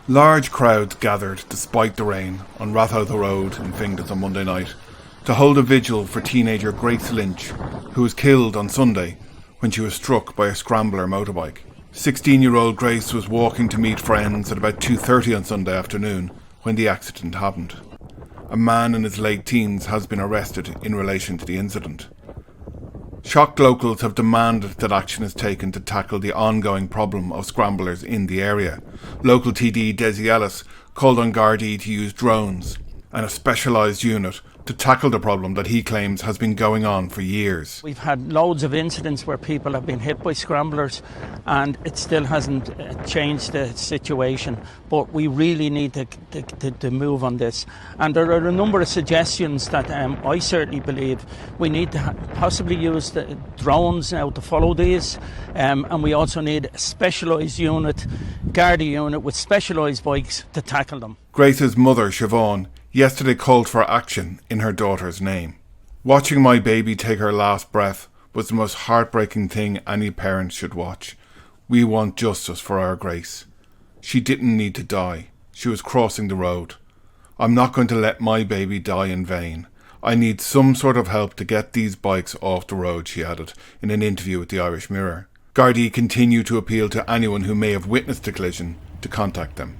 Large crowds gathered, despite the rain, on Ratoath Road in Finglas on Monday night to hold a vigil for teenager Grace Lynch, who was killed on Sunday when she was struck by a scrambler motorbike. 16-year-old Grace was walking to meet friends at about 2:30 on Sunday afternoon when the accident happened. A man in his late teens has been arrested in relation to the incident. Shocked locals have demanded that action is taken to tackle the ongoing problem of scramblers in the area. Local TD Desi Ellis called on Gardaí to use drones and a specialised unit to tackle the problem that he claims has been going on for years. We've had loads of incidents where people have been hit by scramblers and it still hasn't changed the situation, but we really need to move on this. And there are a number of suggestions that I certainly believe we need to possibly use the drones now to follow these, and we also need a specialised unit, Garda unit with specialised bikes to tackle them. Grace's mother, Siobhan, yesterday called for action in her daughter's name. Watching my baby take her last breath was the most heartbreaking thing any parent should watch. We want justice for our Grace. She didn't need to die. She was crossing the road. I'm not going to let my baby die in vain. I need some sort of help to get these bikes off the road, she added in an interview with the Irish Mirror. Gardaí continue to appeal to anyone who may have witnessed the collision to contact them.